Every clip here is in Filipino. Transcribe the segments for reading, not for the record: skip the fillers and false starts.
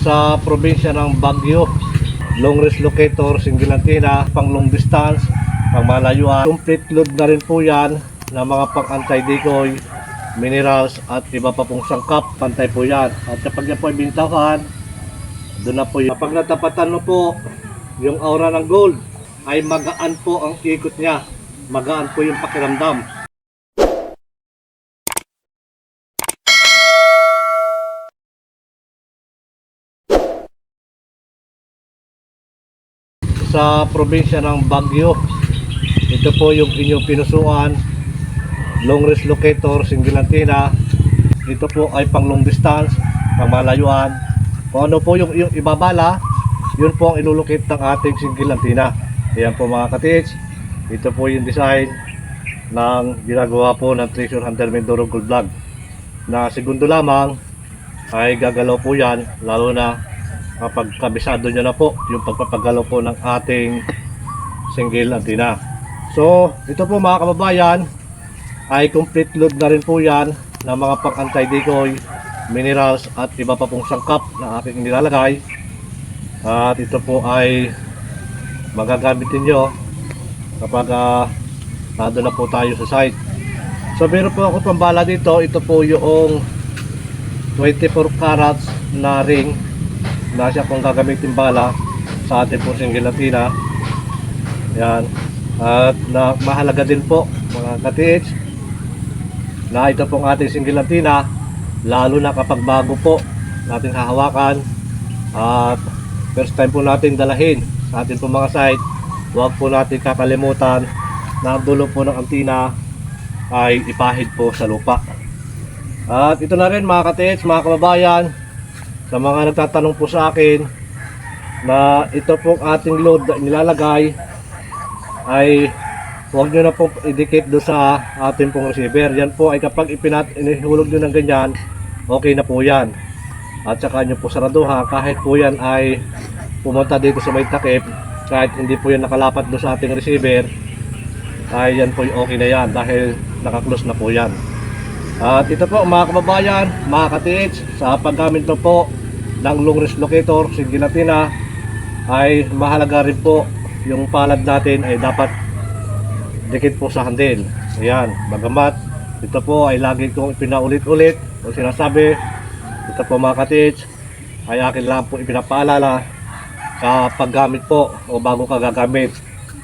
Sa probinsya ng Baguio, long range locator, single antenna, pang long distance, pang malayuan. Complete load na rin po yan ng mga pang anti-decoy, minerals at iba pa pong sangkap. Pantay po yan. At kapag yan po ay bintahan, doon na po yun. Kapag natapatan mo po yung aura ng gold, ay magaan po ang ikot niya. Magaan po yung pakiramdam. Sa probinsya ng Baguio, ito po yung inyong pinusuan, long range locator, single antenna. Ito po ay pang long distance, pang malayuan. Kung ano po yung ibabala, yun po ang ilulocate ng ating single antenna. Ayan po mga katits, ito po yung design ng ginagawa po ng Treasure Hunter Mindoro Gold Vlog, na segundo lamang ay gagalaw po yan, lalo na kapag kabisado nyo na po yung pagpapagalaw po ng ating single antenna. So ito po mga kababayan, ay complete load na rin po yan ng mga pang anti-decoy, minerals at iba pa pong sangkap na aking nilalagay. At ito po ay magagamitin nyo kapag nado na po tayo sa site. So meron po ako pambala dito. Ito po yung 24 carats na ring na siya kung gagamitin bala sa ating po single antenna. Yan. At mahalaga din po mga katits na ito pong ating single antenna, lalo na kapag bago po natin hahawakan at first time po natin dalahin sa ating po mga site, huwag po natin kakalimutan na ang dulo po ng antenna ay ipahid po sa lupa. At ito na rin mga katits, mga kababayan, sa mga nagtatanong po sa akin na ito pong ating load na nilalagay ay huwag nyo na pong idikit doon sa ating pong receiver. Yan po ay kapag inihulog nyo ng ganyan, okay na po yan. At saka nyo po saraduhan, kahit po yan ay pumunta dito sa may takip, kahit hindi po yan nakalapat doon sa ating receiver, ay yan po okay na yan dahil nakaklose na po yan. At ito po mga kababayan, mga katits, sa paggamit na po ng long range locator, single antenna, ay mahalaga rin po yung palad natin ay dapat dikit po sa handle. Ayan, bagamat ito po ay lagi kong pinaulit-ulit o sinasabi, ito po mga katits ay akin lang po ipinapaalala sa paggamit po o bago ka gagamit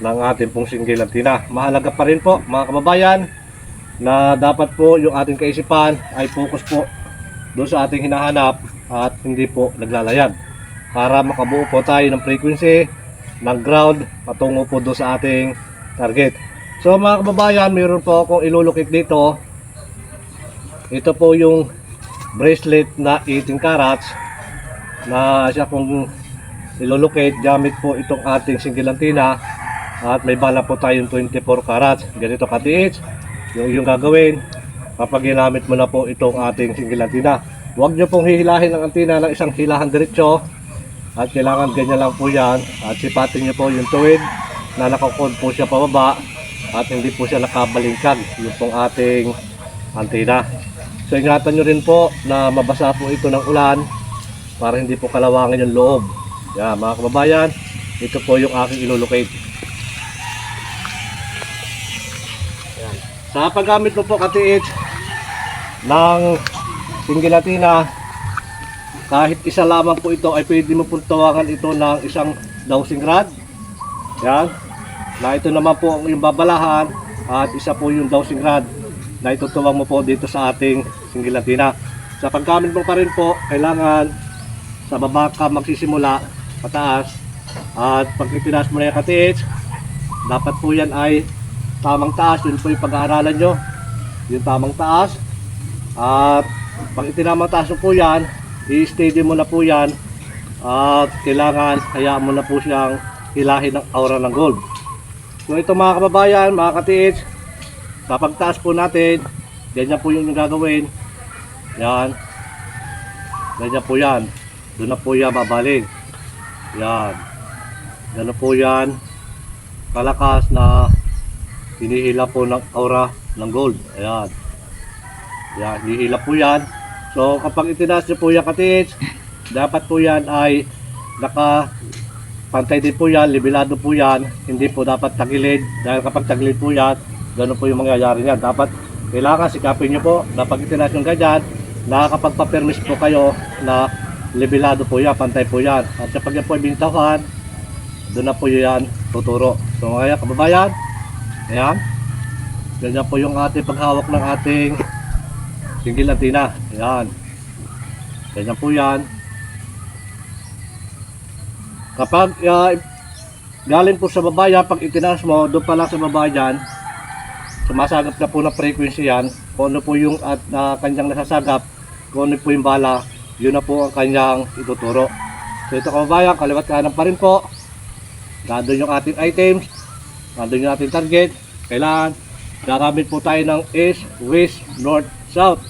ng ating pong single antenna. Mahalaga pa rin po mga kababayan na dapat po yung ating kaisipan ay focus po doon sa ating hinahanap at hindi po naglalayag, para makabuo po tayo ng frequency ng ground patungo po doon sa ating target. So mga kababayan, mayroon po akong ilulukit dito. Ito po yung bracelet na 18 carats na siya kung ilulukit gamit po itong ating single antenna, at may bala po tayong 24 carats. Ganito katiit yung gagawin kapag ginamit mo na po itong ating single antenna. Huwag nyo pong hihilahin ang antenna ng isang hilahan diretso, at kailangan ganyan lang po yan, at sipatin nyo po yung tuwid na nakakod po siya pababa at hindi po siya nakabalingkag yung pong ating antenna. So ingatan nyo rin po na mabasa po ito ng ulan para hindi po kalawangin yung loob. Yan mga kababayan, ito po yung aking ilulocate. Yan. Sa paggamit mo po katiit ng single antenna, kahit isa lamang po ito ay pwede mo pong tawagan ito ng isang dowsing rod. Yan. Na ito naman po ang yung babalahan, at isa po yung dowsing rod na itutuwang mo po dito sa ating single antenna. Sa paggamit mo pa rin po, kailangan sa baba ka magsisimula pataas, at pag itinaas mo na yung katiit, dapat po yan ay tamang taas. Yun po yung pag-aaralan nyo, yung tamang taas. At pag itinamang taas mo po yan, i-steady mo na po yan, at kailangan hayaan mo na po siyang hilahin ng aura ng gold. So ito mga kababayan, mga katiits, sa pagtaas po natin, ganyan po yung gagawin. Yan, ganyan po yan, doon na po yan babaling. Yan, gano'n po yan kalakas na hinihila po ng aura ng gold. Ayan, yan, hinihila po yan. So kapag itinaas nyo po yung katits, dapat po yan ay pantay din po yan, libilado po yan, hindi po dapat tagilid, dahil kapag tagilid po yan, ganun po yung mangyayari niyan. Dapat kailangan sikapin nyo po na pag itinaas yung ganyan, nakakapagpapermis po kayo na libilado po yan, pantay po yan. At kapag yan po ay bintawan, doon na po yan tuturo. So mga kababayan, ayan, ganyan po yung ating paghawak ng ating single antenna. Ayan, ganyan po yan. Kapag galing po sa baba yan, pag itinaas mo, doon pa lang sa baba yan, sumasagap na po ng frequency yan. Kung ano po yung kanyang nasasagap, kung ano po yung bala, yun na po ang kanyang ituturo. So ito kababayan, kaliwat kanan pa rin po. Nandun yung ating items, nandun yung ating target. Kailangan gagamit po tayo ng east, west, north, south.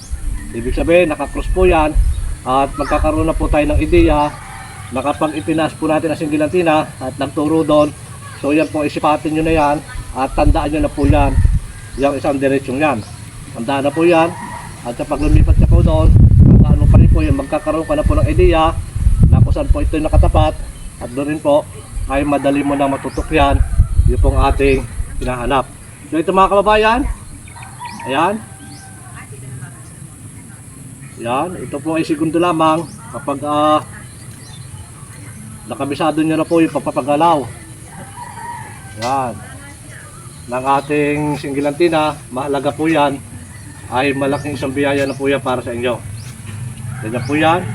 Ibig sabihin, nakakross po yan. At magkakaroon na po tayo ng ideya na kapag ipinaas po natin ang single antenna at nagturo doon, so yan po, isipatin nyo na yan at tandaan nyo na po yan, yung isang diretsyon yan. Tandaan na po yan, at kapag lumipat ka po doon, tandaan mo pa rin po yan, magkakaroon ka na po ng ideya na kung saan po ito yung nakatapat, at doon rin po ay madali mo na matutok yan, yun pong ating hinahanap. So ito mga kababayan, ayan, yan, ito po ay segundo lamang kapag nakabisado nyo na po yung pagpapagalaw yan ng ating single antenna. Mahalaga po yan, ay malaking isang biyaya na po yan para sa inyo. Ganyan po yan.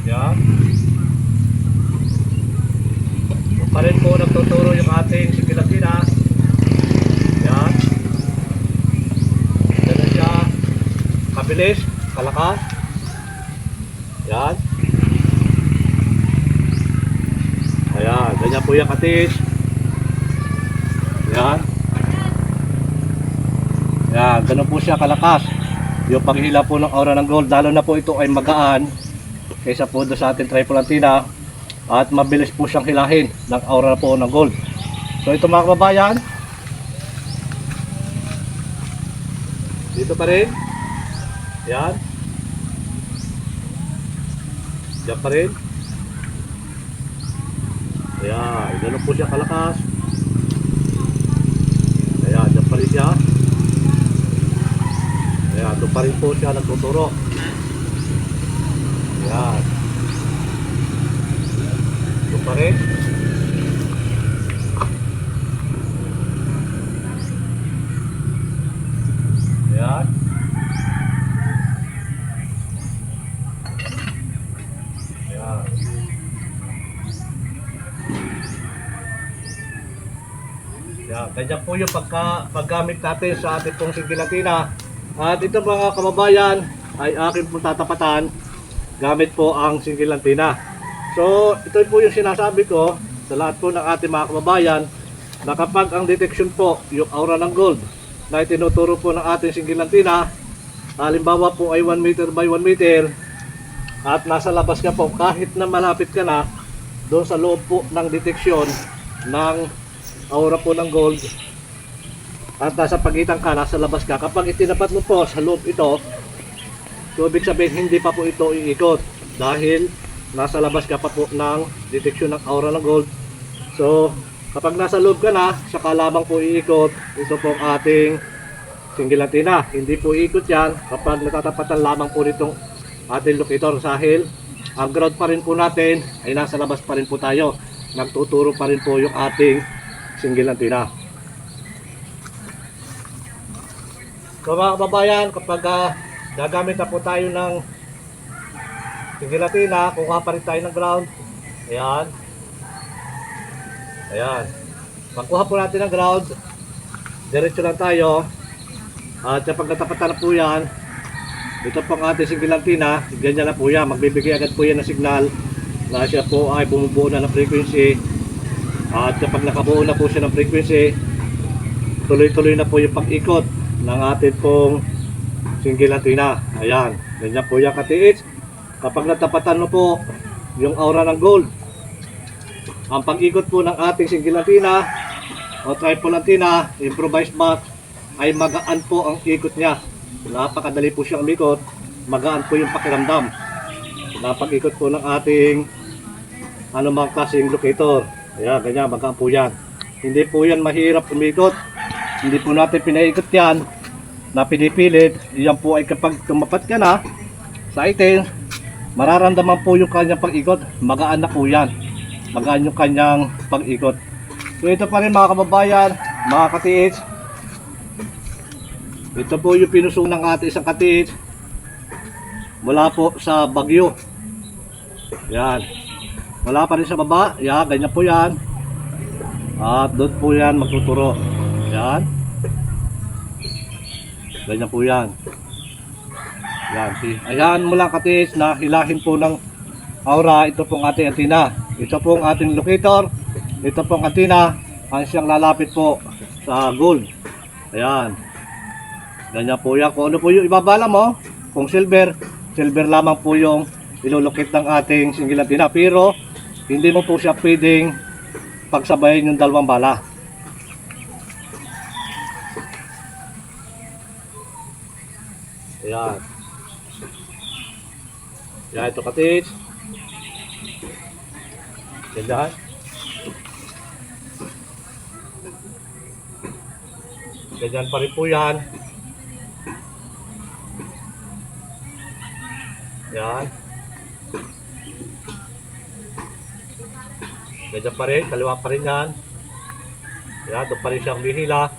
Yan pa rin po nagtuturo yung ating single antenna. Yan, ganun siya kabilis, kalakas. Yan, ayan, ganyan po yung katis. Yan, yan, ganun po siya kalakas yung paghila po ng aura ng gold, lalo na po ito ay magaan kaysa po doon sa ating triple antenna, at mabilis po siyang hilahin ng aura po ng gold. So ito mga kababayan, dito pa rin. Yan, diyan pa rin. Ayan, ganun po siya kalakas. Ayan, diyan pa rin siya. Ayan, doon pa rin po siya nagtuturo. Ayan, doon pa rin. Ayan, ayan. Yan, ganyan po yung paggamit natin sa ating pong single antenna. At ito mga kababayan ay akin pong tatapatan gamit po ang single antenna. So ito po yung sinasabi ko sa lahat po ng ating mga kababayan, na kapag ang detection po yung aura ng gold na itinuturo po ng ating single antenna, halimbawa po ay 1 meter by 1 meter, at nasa labas ka po, kahit na malapit ka na doon sa loob po ng deteksyon ng aura po ng gold, at nasa pagitan ka, nasa labas ka, kapag itinapat mo po sa loob ito, so ibig sabihin hindi pa po ito iikot dahil nasa labas ka pa po ng deteksyon ng aura ng gold. So kapag nasa loob ka na, saka lamang po iikot ito po ang ating single antenna. Hindi po iikot yan kapag natatapatan lamang po nitong ating locator, dahil ang ground pa rin po natin ay nasa labas pa rin po tayo, nagtuturo pa rin po yung ating single antenna. So mga kababayan, kapag gagamit na po tayo ng single antenna, kukuha pa rin tayo ng ground. Ayan, ayan, pagkuha po natin ng ground, diretso lang tayo. At kapag natapatan na po yan, ito pong ating single antenna, ganyan na po yan, magbibigay agad po yan ng signal na siya po ay bumubuo na ng frequency. At kapag nakabuo na po siya ng frequency, tuloy-tuloy na po yung pag-ikot ng ating pong single antenna. Ayan, ganyan po yan katiit. Kapag natapatan mo po yung aura ng gold, ang pag-ikot po ng ating single antenna o triple antenna, improvised box, ay magaan po ang ikot niya. Napakadali po siyang umikot, magaan po yung pakiramdam. Napag-ikot po ng ating anumang klaseng locator. Ayan, ganyan, magaan po yan. Hindi po yan mahirap umikot. Hindi po natin pinaikot yan na pinipilit. Yan po ay kapag tumapat ka na sa item, mararamdaman po yung kanyang pag-ikot. Magaan na po yan. Magaan yung kanyang pag-ikot. So ito pa rin mga kababayan, mga katiits. Ito po yung pinusong ng ating isang katiits mula po sa Baguio. Yan. Wala pa rin sa baba. Yan, ganyan po yan. At doon po yan magtuturo. Yan. Ganyan po yan. Yan. Ayan mula katiits na hilahin po ng aura. Ito pong ating antenna. Ito pong ating locator. Ito pong antenna. Ang siyang lalapit po sa gold. Ayan. Ganyan po yan. Kung ano po yung ibabala mo, kung silver, silver lamang po yung ilulukit ng ating single antenna. Pero hindi mo po siya pwedeng pagsabayin yung dalawang bala. Ayan. Yan ito katiits. Ganyan. Ganyan pa rin po yan. Yan. Ganyan pa rin, kaliwa pa rin yan. Yan, doon pa rin siyang bihila.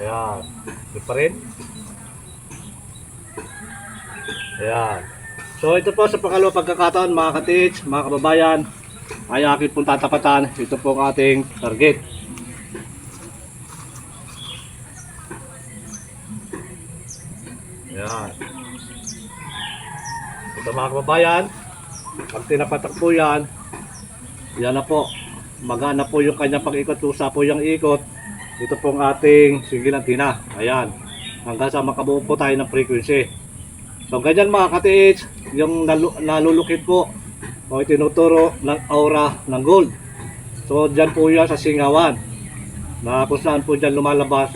Ayan, doon pa rin. Ayan. So ito po sa pangalawang pagkakataon mga katiits, mga kababayan, ay akin pong tatapatan. Ito po ang ating target. Ayan. Ito mga kababayan, pag tinapatak po yan, yan na po. Magana po yung kanyang pag-ikot. Usa po yung ikot. Ito pong ating single antenna. Ayan. Hanggang sa makabuo po tayo ng frequency. So ganyan mga katiits, yung nalulukit po o itinuturo ng aura ng gold. So dyan po yan sa singawan. Na kung saan po dyan lumalabas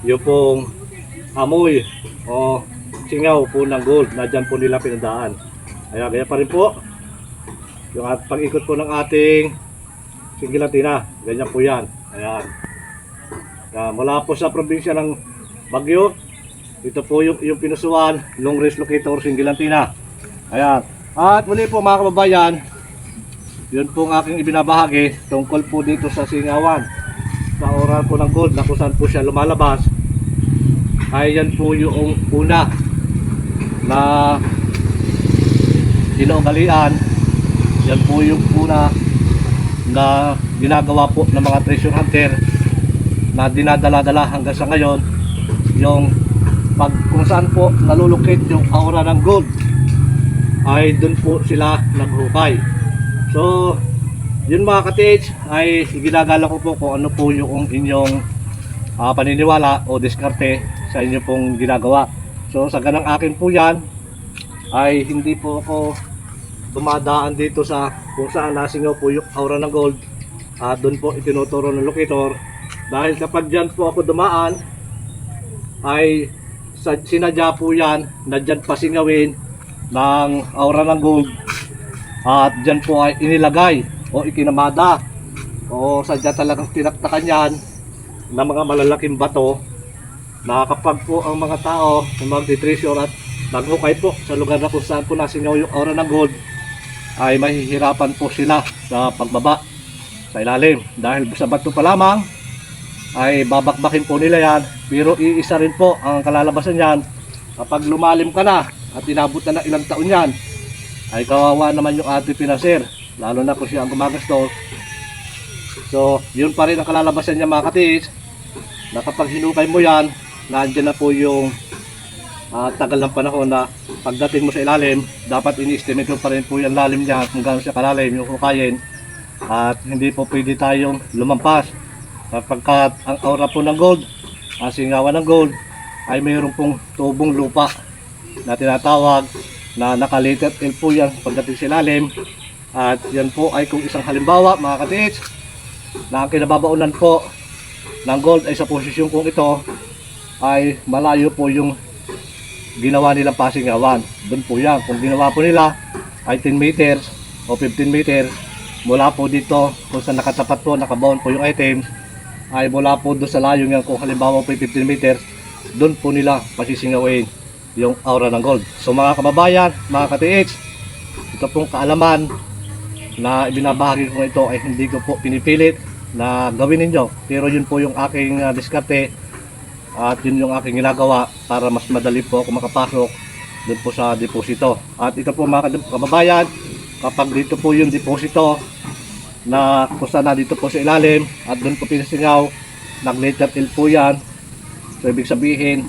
yung pong amoy o singaw po ng gold na dyan po nila pinadaan. Ayan, ganyan pa rin po yung pag-ikot po ng ating single antenna. Ganyan po yan. Ayan. Mula po sa probinsya ng Baguio, ito po yung pinusuan, long range locator single antenna. Ayan. At muli po mga kababayan, yun po ang aking ibinabahagi tungkol po dito sa singawan, sa aura po ng gold na kung saan po siya lumalabas. Ay yan po yung una na inaugalian. Yan po yung una na ginagawa po ng mga treasure hunter na dinadala-dala hanggang sa ngayon, yung pag kung saan po nalulukit yung aura ng gold ay dun po sila naghukay. So yun mga katiits, ay ginagala ko po kung ano po yung inyong paniniwala o diskarte sa inyo pong ginagawa. So sa ganang akin po yan, ay hindi po ako dumadaan dito sa kung saan nasingaw po yung aura ng gold at doon po itinuturo ng locator. Dahil kapag dyan po ako dumaan, ay sinadya po yan na dyan pasingawin ng aura ng gold at dyan po ay inilagay o ikinamada o sadya talagang tinaktakan yan ng mga malalaking bato na kapag po ang mga tao magti-treasure at naghukay po sa lugar na kung saan po nasingaw yung aura ng gold, ay mahihirapan po sila sa pagbaba sa ilalim dahil sa bato pa lamang ay babakbakin po nila yan. Pero iisa rin po ang kalalabasan yan kapag lumalim ka na at inabot na ilang taon yan, ay kawawa naman yung ating pinasir, lalo na kung siya ang gumagastos. So yun pa rin ang kalalabasan niya mga katiis, na kapag hinukay mo yan, nandiyan na po yung tagal ng panahon na pagdating mo sa ilalim, dapat ini-estimate mo pa rin po yung lalim niya kung gaano siya kalalim yung hukayin, at hindi po pwede tayong lumampas sapagkat ang aura po ng gold, ang singawan ng gold, ay mayroon pong tubong lupa na tinatawag na naka-letter L po yan pagdating sa ilalim. At yan po ay kung isang halimbawa mga katiits, na ang kinababaunan po ng gold ay sa posisyon kong ito ay malayo po yung ginawa nilang pasingawan. Doon po yan. Kung ginawa po nila ay 10 meters o 15 meters mula po dito kung saan nakatapat po, nakabound po yung items, ay mula po doon sa layo yan. Kung halimbawa po 15 meters, doon po nila pasisingawin yung aura ng gold. So mga kababayan, mga ka-TH, ito pong kaalaman na ibinabahagi ko ito ay hindi ko po pinipilit na gawin ninyo, pero yun po yung aking diskarte at yun yung aking ginagawa para mas madali po ako makapasok doon po sa deposito. At ito po mga kababayan, kapag dito po yung deposito na kusa na dito po sa ilalim at doon po pinasingaw, nag letter L po yan. So ibig sabihin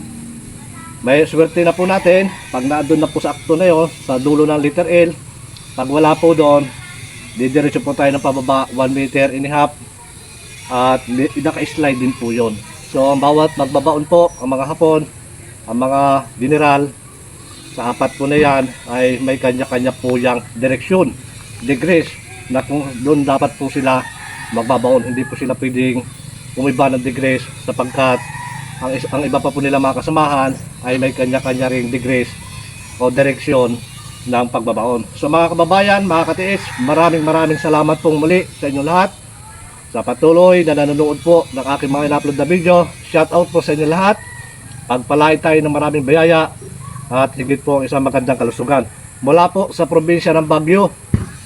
may swerte na po natin pag naandun na po sa akto na yun, sa dulo ng letter L. Pag wala po doon, didiretso po tayo ng pababa 1 meter and a half at naka-slide din po yun. So ang bawat magbabaon po, ang mga hapon, ang mga general, sa apat po na yan ay may kanya-kanya po yung direksyon, degrees, na kung doon dapat po sila magbabaon. Hindi po sila pwedeng umiba ng degrees sapagkat ang iba pa po nila mga kasamahan ay may kanya-kanya ring degrees o direksyon ng pagbabaon. So mga kababayan, mga ka-TH, maraming salamat pong muli sa inyo lahat sa patuloy na nanonood po ng aking mga in-upload na video. Shout out po sa inyo lahat. Pagpalain tayo ng maraming biyaya at higit po ang isang magandang kalusugan. Mula po sa probinsya ng Baguio,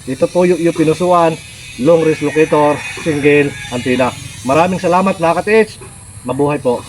ito po yung pinusuan, long range locator, single antenna. Maraming salamat mga ka-TH. Mabuhay po.